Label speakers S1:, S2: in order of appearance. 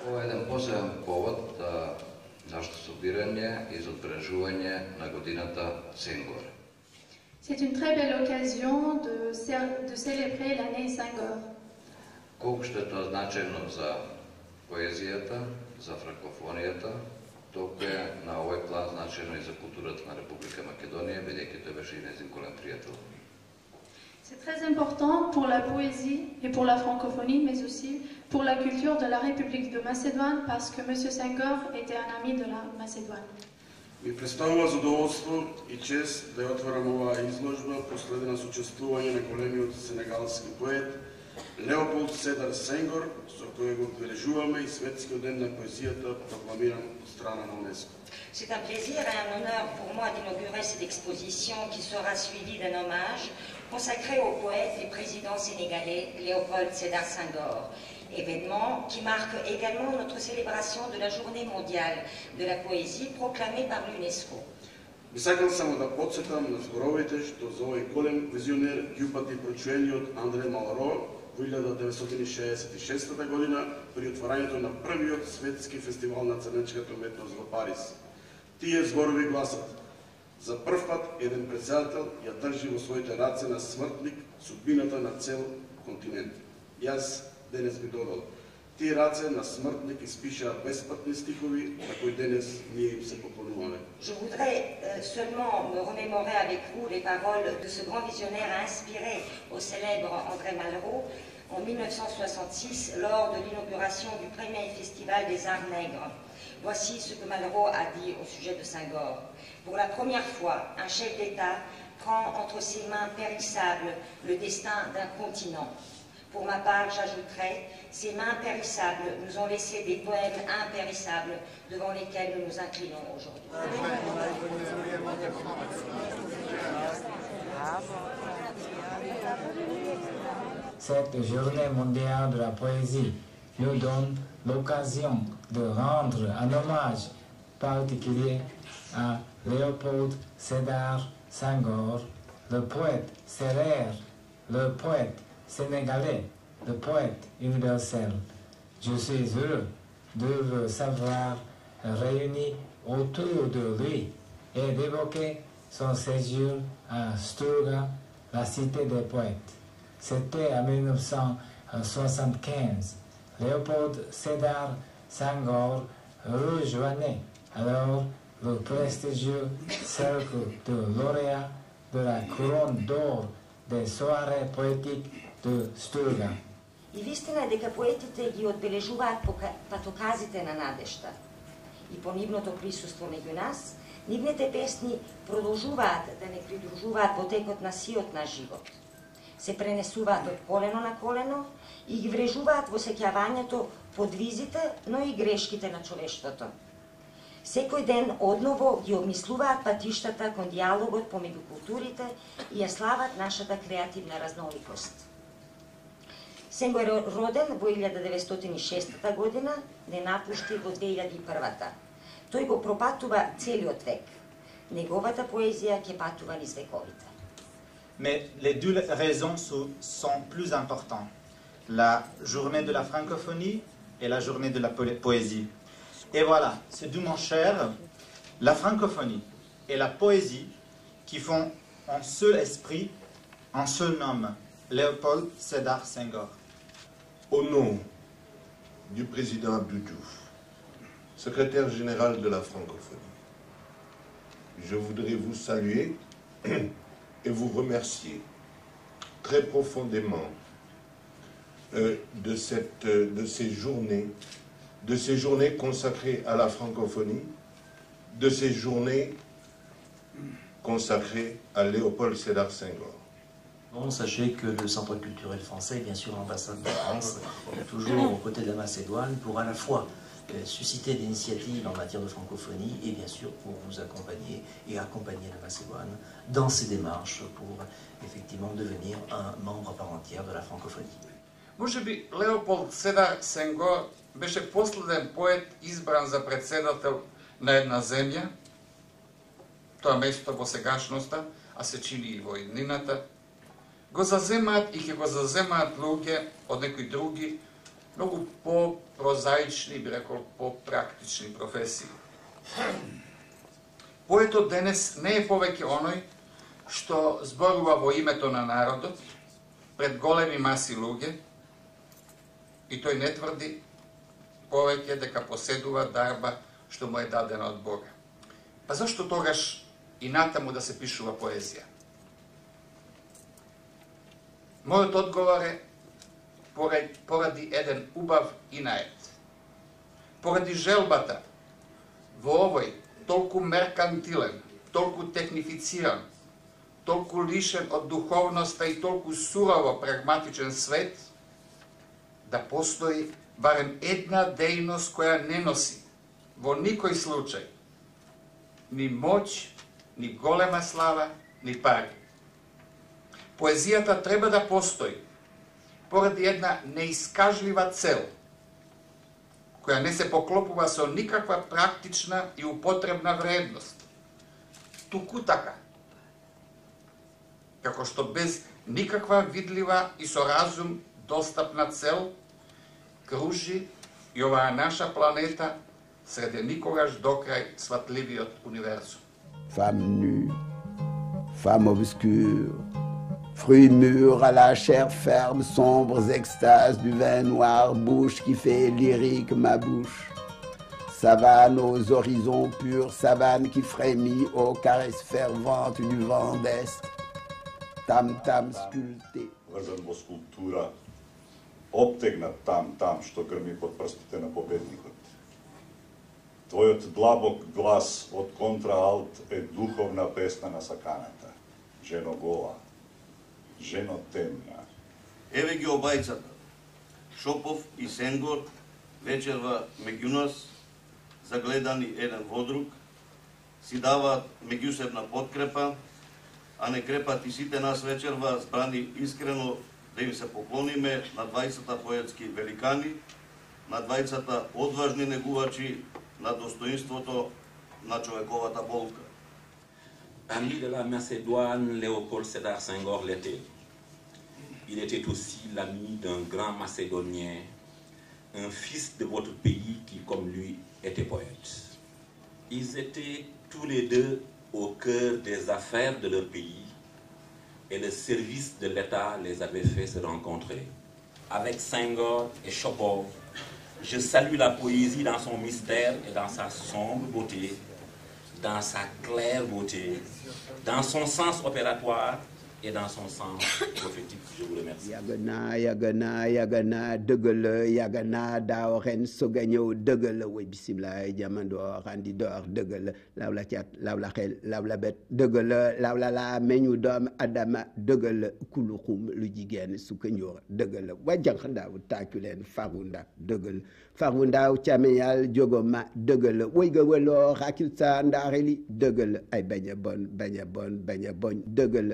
S1: Ovo je jedan poseban povod za našето събиране и за отбележуване на годината Сенгор.
S2: C'est une très belle occasion de célébrer l'année Senghor.
S1: Колко ще е значено за поезията, за франкофонията, толкова е на овој план значено и за културата на Република Македонија, бидејќи тој беше и нејзин голем пријател.
S2: C'est très important pour la poésie et pour la francophonie, mais aussi pour la culture de la République de Macédoine, parce que M. Senghor était un ami de la Macédoine.
S3: Ми представува задоволство и чест да ја отворам оваа изложба, последена со учествување на големиот сенегалски поет Леополд Седар Сенгор, со кој го одбележуваме и Светскиот ден на поезијата, прокламиран од страна на УНЕСКО.
S4: C'est un plaisir et un honneur pour moi d'inaugurer cette exposition qui sera suivie d'un hommage consacré au poète et président sénégalais Léopold Sédar Senghor. Événement qui marque également notre célébration de la Journée mondiale de la poésie proclamée par l'UNESCO.
S3: Би сакал само да подсетам на зборовите што за овој голем визионер ги упати прочуениот Андре Маларо во 1966 година при отворањето на првиот светски фестивал на црнечката уметност во Париз. Тие зборови гласат: за прв пат еден председател ја држи во своите раце на смртник судбината на цел континент. Јас денес би додал: тие раце на смртник изпишаа безпатни стихови, на кои денес ние им се поклонуваме.
S4: Je voudrais seulement me remémorer avec vous les paroles de ce grand visionnaire inspiré au célèbre André Malraux en 1966 lors de l'inauguration du premier festival des arts nègres. Voici ce que Malraux a dit au sujet de Senghor. Pour la première fois, un chef d'État prend entre ses mains périssables le destin d'un continent. Pour ma part, j'ajouterai, ces mains périssables nous ont laissé des poèmes impérissables devant lesquels nous nous inclinons aujourd'hui.
S5: Cette journée mondiale de la poésie nous donne l'occasion de rendre un hommage particulier à Léopold Sédar Senghor, le poète sérère, le poète sénégalais, le poète universel. Je suis heureux de vous savoir réunis autour de lui et d'évoquer son séjour à Sturga, la cité des poètes. C'était en 1975. Léopold Sédar Senghor rejoignait alors le prestigieux cercle de lauréats de la couronne d'or des soirées poétiques de Sturga.
S4: И вистина е дека поетите ги одбележуваат патоказите на надежта. И по нивното присуство меѓу нас, нивните песни продолжуваат да не придружуваат во текот на сиот наш живот. Се пренесуваат од колено на колено и ги врежуваат во сеќавањето подвизите, но и грешките на човештвото. Секој ден одново ги обмислуваат патиштата кон диалогот помеѓу културите и ја слават нашата креативна разноликост. Сенгор е роден во 1906 година, не напушти во 2001. Тој го пропатува целиот век. Неговата поезија ќе патува низ вековите.
S6: Mais les deux raisons sont plus importantes. La journée de la francophonie et la journée de la poésie. Et voilà, c'est d'où mon cher, la francophonie et la poésie qui font un seul esprit, un seul nom, Léopold Sédar Senghor.
S7: Au nom du président Abdou Diouf, secrétaire général de la francophonie, je voudrais vous saluer et vous remercier très profondément de ces journées consacrées à la francophonie, de ces journées consacrées à Léopold Sédar Senghor.
S8: Bon, sachez que le Centre culturel français, bien sûr l'ambassade de France, est toujours aux côtés de la Macédoine pour à la fois susciter des initiatives en matière de francophonie et bien sûr pour vous accompagner et accompagner la Macédoine dans ses démarches pour effectivement devenir un membre à part entière de la francophonie.
S9: Може би Леополд Седар Сенгор беше последен поет избран за председател на една земја, тоа место во сегашноста, а се чини и во иднината, го заземаат и ќе го заземаат луѓе од некои други, многу по-прозаични, би рекол, по-практични професии. Поетот денес не е повеќе оној што зборува во името на народот пред големи маси луѓе, и тој не тврди повеќе дека поседува дарба што му е дадена од Бога. Па зашто тогаш и натаму да се пишува поезија? Мојот одговор е поради еден убав инает. Поради желбата во овој толку меркантилен, толку технифициран, толку лишен од духовноста и толку сурово прагматичен свет, да постои барем една дејност која не носи во никој случај ни моќ, ни голема слава, ни пари. Поезијата треба да постои поради една неискажлива цел, која не се поклопува со никаква практична и употребна вредност. Туку така, како што без никаква видлива и со разум достапна цел кружи и оваа наша планета среде никогаш докрај сватливиот универзум.
S10: Femme nue, femme obscure, fruits mûrs à la chair ferme, sombres extases du vin noir, bouche qui fait lyrique ma bouche. Savane aux horizons purs, savane qui frémit aux caresses ferventes du vent d'Est. Tam-tam sculpté.
S11: Врзан во скулптура, обтегнат там што грми под прстите на победникот. Твојот длабок глас од контраалт е духовна песна на саканата. Жено гола, жено темна.
S12: Еве ги обајцата. Шопов и Сенгор вечерва меѓу нас, загледани еден во друг, си даваат меѓусебна подкрепа, а не крепат и сите нас вечерва збрани искрено да им се поклониме на 20 поетски великани, на 20 одважни негувачи на достоинството на човековата болка.
S13: Ami de la Macédoine, Léopold Sédar Senghor l'était. Il était aussi l'ami d'un grand Macédonien, un fils de votre pays qui, comme lui, était poète. Ils étaient tous les deux au cœur des affaires de leur pays et le service de l'État les avait fait se rencontrer. Avec Senghor et Chopov, je salue la poésie dans son mystère et dans sa sombre beauté, dans sa claire beauté, dans son sens opératoire et dans son sens prophétique. Je vous remercie.
S10: Yagana dëggal yagana daaw ren soog a ñëw dëggal way bisimilah jamandoor andi door dëggal law la cat law la xel law la bet dëggal law la meñu doom adama dëggal kuluxum lu jigéen su ko ñëw dëggal wa jànq ndaaw tàccu leen faru ndaw dëggal faru ndaaw cameyal jogoma dëggal way ga waloo xakil sa ndaareli dëggal ay bañ a bon dëggal